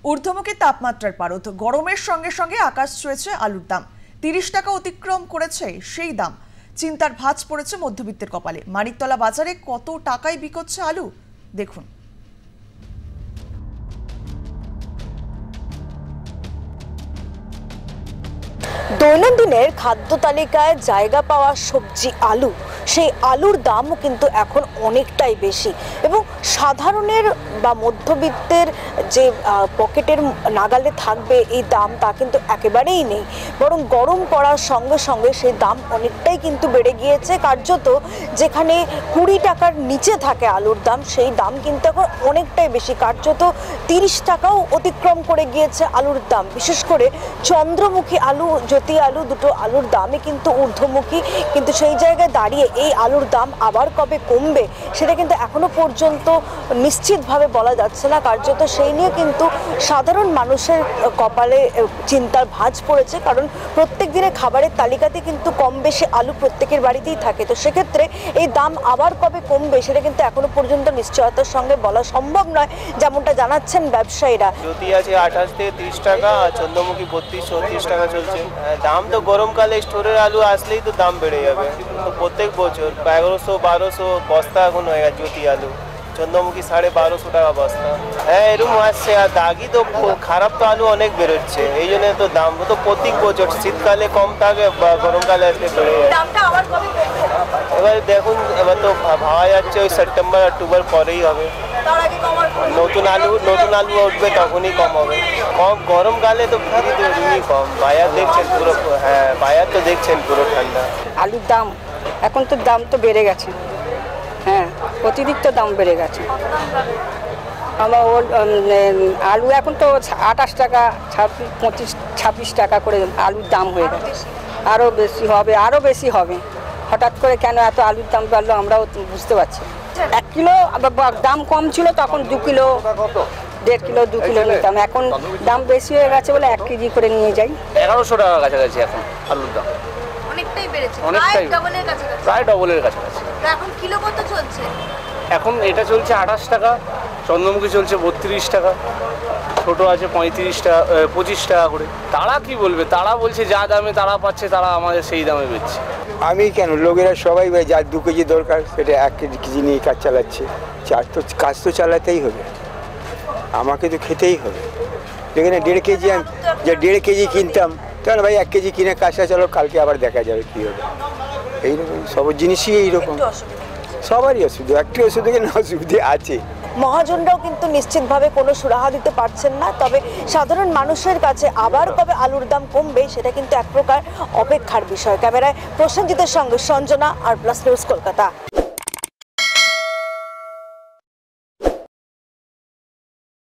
ঊর্ধ্বমুখী তাপমাত্রার পারদ, গরমের সঙ্গে সঙ্গে আকাশ ছুঁয়েছে আলুর দাম। ৩০ টাকা অতিক্রম করেছে সেই দাম। চিন্তার ভাঁজ পড়েছে মধ্যবিত্তের কপালে। মানিকতলা বাজারে কত টাকায় বিকোচ্ছে আলু দেখুন। দৈনন্দিনের খাদ্য তালিকায় জায়গা পাওয়া সবজি আলু, সেই আলুর দামও কিন্তু এখন অনেকটাই বেশি এবং সাধারণের বা মধ্যবিত্তের যে পকেটের নাগালে থাকবে এই দাম তা কিন্তু একেবারেই নেই, বরং গরম পড়ার সঙ্গে সঙ্গে সেই দাম অনেকটাই কিন্তু বেড়ে গিয়েছে। কার্যত যেখানে 20 টাকার নিচে থাকে আলুর দাম, সেই দাম কিন্তু এখন অনেকটাই বেশি, কার্যত 30 টাকাও অতিক্রম করে গিয়েছে আলুর দাম। বিশেষ করে চন্দ্রমুখী আলু, জ্যোতি আলু, দুটো আলুর দামই কিন্তু ঊর্ধ্বমুখী। কিন্তু সেই জায়গায় দাঁড়িয়ে এই আলুর দাম আবার কবে কমবে সেটা কিন্তু এখনো পর্যন্ত নিশ্চিতভাবে বলা যাচ্ছে না। কার্যত সেই নিয়ে কিন্তু সাধারণ মানুষের কপালে চিন্তার ভাঁজ পড়েছে, কারণ প্রত্যেক দিনের খাবারের তালিকাতে কিন্তু কম বেশি আলু প্রত্যেকের বাড়িতেই থাকে। তো সেক্ষেত্রে এই দাম আবার কবে কমবে সেটা কিন্তু এখনো পর্যন্ত নিশ্চয়তার সঙ্গে বলা সম্ভব নয়, যেমনটা জানাচ্ছেন ব্যবসায়ীরা। জ্যোতি আছে 28 থেকে 30 টাকা, চন্দ্রমুখী 32-34 টাকা চলছে। দাম তো গরমকালে স্টোরের আলু আসলেই তো দাম বেড়ে যাবে। তো প্রত্যেক বছর 1100-1200 বস্তা এখন হয়ে গেছে জ্যোতি আলু। চন্দ্রমুখী 1250 টাকা বস্তা। হ্যাঁ, এরকম আসছে। আর দাগি তো খারাপ তো আলু অনেক বেরোচ্ছে, এই জন্য তো দাম তো প্রত্যেক বছর শীতকালে কম থাকে বা গরমকালে আসলে বেড়ে যায়। এবার দেখুন, এবার তো ভাবা যাচ্ছে ওই সেপ্টেম্বর-অক্টোবর পরেই হবে। নতুন আলু উঠবে তখনই কম হবে। কম গরমকালে তো এমনি কম। বাজার দেখছেন পুরো, হ্যাঁ বাজার তো দেখছেন পুরো ঠান্ডা। আলুর দাম এখন তো দাম তো বেড়ে গেছে, হ্যাঁ অতিরিক্ত দাম বেড়ে গেছে। আমার আলু এখন তো 28 টাকা, 25-26 টাকা করে আলুর দাম হয়ে গেছে। আরও বেশি হবে। হঠাৎ করে কেন এত আলুর দাম বাড়লো আমরাও বুঝতে পারছি। 1 কিলো দাম কম ছিল তখন 2 কিলো, 1.5 কিলো, 2 কিলো নিতাম। এখন দাম বেশি হয়ে গেছে বলে 1 কেজি করে নিয়ে যাই। 1100 টাকা কাছাকাছি এখন আলুর দাম। অনেকটাই বেড়েছে, অনেকটাই, প্রায় ডবলের কাছাকাছি। এখন কিলো কত চলছে? এখন এটা চলছে 28 টাকা, চন্দ্রমুখী চলছে 32 টাকা, ছোট আছে 35 টাকা, 25 টাকা করে। তারা কি বলবে? তারা বলছে যা দামে তারা পাচ্ছে তারা আমাদের সেই দামে বেচছে। আমি কেন, লোকেরা সবাই যার 2 কেজি দরকার সেটা 1 কেজি নিয়ে কাজ চালাচ্ছে। কাজ তো চালাতেই হবে, আমাকে তো খেতেই হবে। যেখানে 1.5 কেজি, আমি যে 1.5 কেজি কিনতাম, তাহলে ভাই 1 কেজি কিনে কাজটা চালো, কালকে আবার দেখা যাবে কী হবে। এইরকম সব জিনিসই এইরকম, সবারই অসুবিধা, একটু অসুবিধা না অসুবিধে আছে। মহাজনরাও কিন্তু নিশ্চিতভাবে কোনো সুরাহা দিতে পারছেন না। তবে সাধারণ মানুষের কাছে আবার কবে আলুর দাম কমবে সেটা কিন্তু এক প্রকার অপেক্ষার বিষয়। ক্যামেরায় প্রসেনজিতের সঙ্গে সঞ্জনা, আর প্লাস নিউজ, কলকাতা।